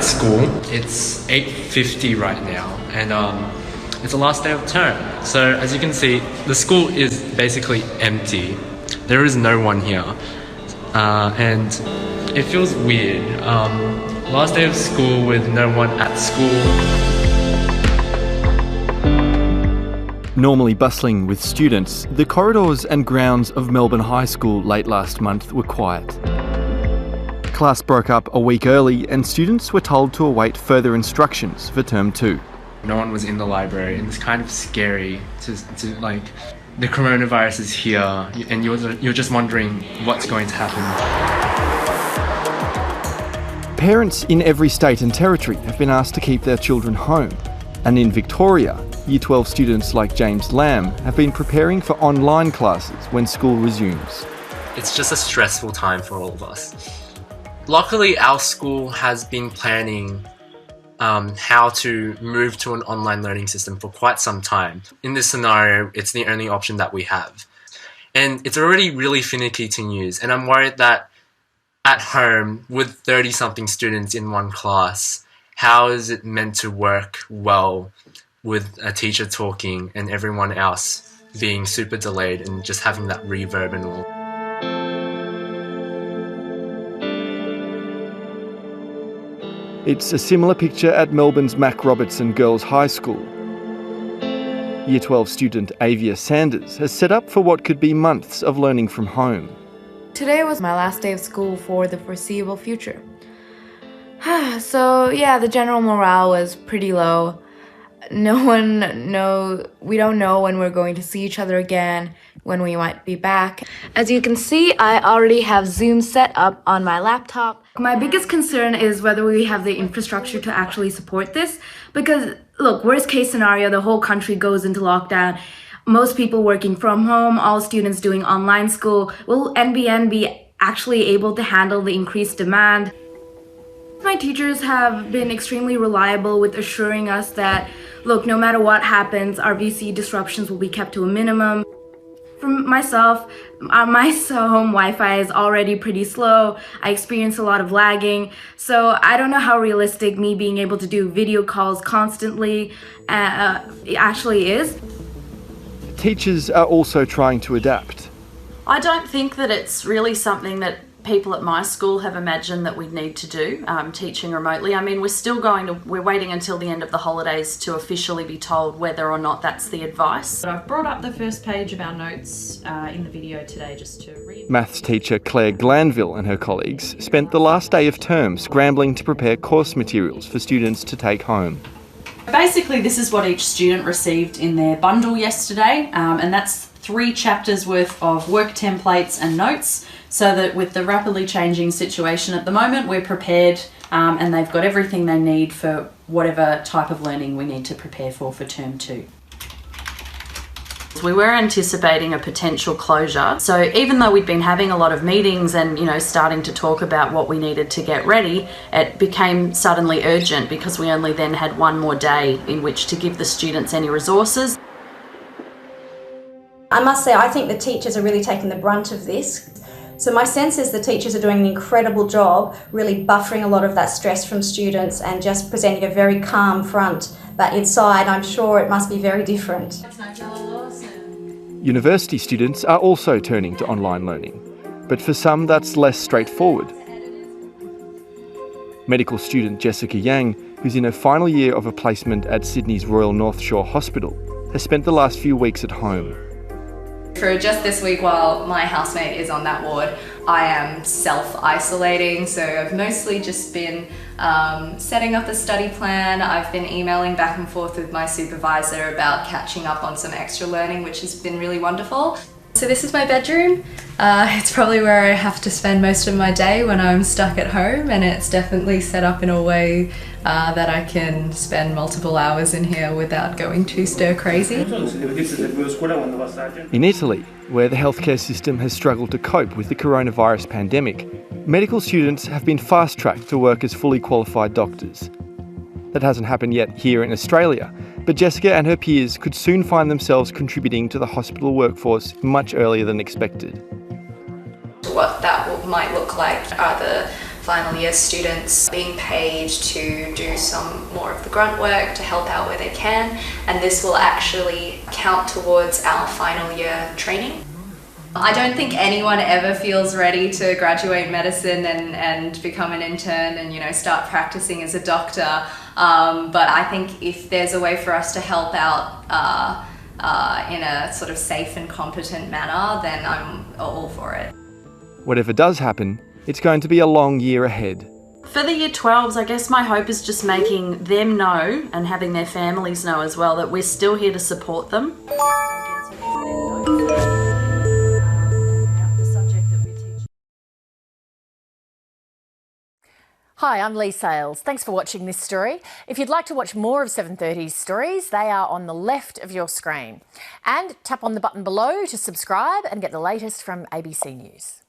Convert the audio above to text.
school. It's 8:50 right now, and it's the last day of term. So as you can see, the school is basically empty. There is no one here, and it feels weird. Last day of school with no one at school. Normally bustling with students, the corridors and grounds of Melbourne High School late last month were quiet. Class broke up a week early and students were told to await further instructions for Term 2. No one was in the library, and it's kind of scary to like, the coronavirus is here and you're just wondering what's going to happen. Parents in every state and territory have been asked to keep their children home. And in Victoria, Year 12 students like James Lamb have been preparing for online classes when school resumes. It's just a stressful time for all of us. Luckily, our school has been planning how to move to an online learning system for quite some time. In this scenario, it's the only option that we have. And it's already really finicky to use, and I'm worried that at home, with 30-something students in one class, how is it meant to work well with a teacher talking and everyone else being super delayed and just having that reverb and all? It's a similar picture at Melbourne's Mac Robertson Girls High School. Year 12 student Avia Sanders has set up for what could be months of learning from home. Today was my last day of school for the foreseeable future. So yeah, the general morale was pretty low. We don't know when we're going to see each other again, when we might be back. As you can see, I already have Zoom set up on my laptop. My biggest concern is whether we have the infrastructure to actually support this. Because, look, worst case scenario, the whole country goes into lockdown. Most people working from home, all students doing online school. Will NBN be actually able to handle the increased demand? My teachers have been extremely reliable with assuring us that, look, no matter what happens, our VC disruptions will be kept to a minimum. For myself, my home Wi-Fi is already pretty slow. I experience a lot of lagging, so I don't know how realistic me being able to do video calls constantly actually is. Teachers are also trying to adapt. I don't think that it's really something that people at my school have imagined that we'd need to do, teaching remotely. I mean, we're waiting until the end of the holidays to officially be told whether or not that's the advice. But I've brought up the first page of our notes in the video today just to read. Maths teacher Claire Glanville and her colleagues spent the last day of term scrambling to prepare course materials for students to take home. Basically, this is what each student received in their bundle yesterday, and that's 3 chapters worth of work templates and notes, so that with the rapidly changing situation at the moment, we're prepared and they've got everything they need for whatever type of learning we need to prepare for Term 2. We were anticipating a potential closure, so even though we'd been having a lot of meetings and starting to talk about what we needed to get ready, it became suddenly urgent because we only then had one more day in which to give the students any resources. I must say, I think the teachers are really taking the brunt of this. So my sense is the teachers are doing an incredible job really buffering a lot of that stress from students and just presenting a very calm front. But inside, I'm sure it must be very different. University students are also turning to online learning, but for some that's less straightforward. Medical student Jessica Yang, who's in her final year of a placement at Sydney's Royal North Shore Hospital, has spent the last few weeks at home. For just this week, while my housemate is on that ward, I am self-isolating, so I've mostly just been setting up the study plan. I've been emailing back and forth with my supervisor about catching up on some extra learning, which has been really wonderful. So this is my bedroom. It's probably where I have to spend most of my day when I'm stuck at home, and it's definitely set up in a way that I can spend multiple hours in here without going too stir crazy. In Italy, where the healthcare system has struggled to cope with the coronavirus pandemic, medical students have been fast-tracked to work as fully qualified doctors. That hasn't happened yet here in Australia, but Jessica and her peers could soon find themselves contributing to the hospital workforce much earlier than expected. What that might look like are the final year students being paid to do some more of the grunt work to help out where they can, and this will actually count towards our final year training. I don't think anyone ever feels ready to graduate medicine and become an intern and, you know, start practicing as a doctor. But I think if there's a way for us to help out in a sort of safe and competent manner, then I'm all for it. Whatever does happen, it's going to be a long year ahead. For the Year 12s, I guess my hope is just making them know and having their families know as well that we're still here to support them. Hi, I'm Lee Sales. Thanks for watching this story. If you'd like to watch more of 7:30's stories, they are on the left of your screen. And tap on the button below to subscribe and get the latest from ABC News.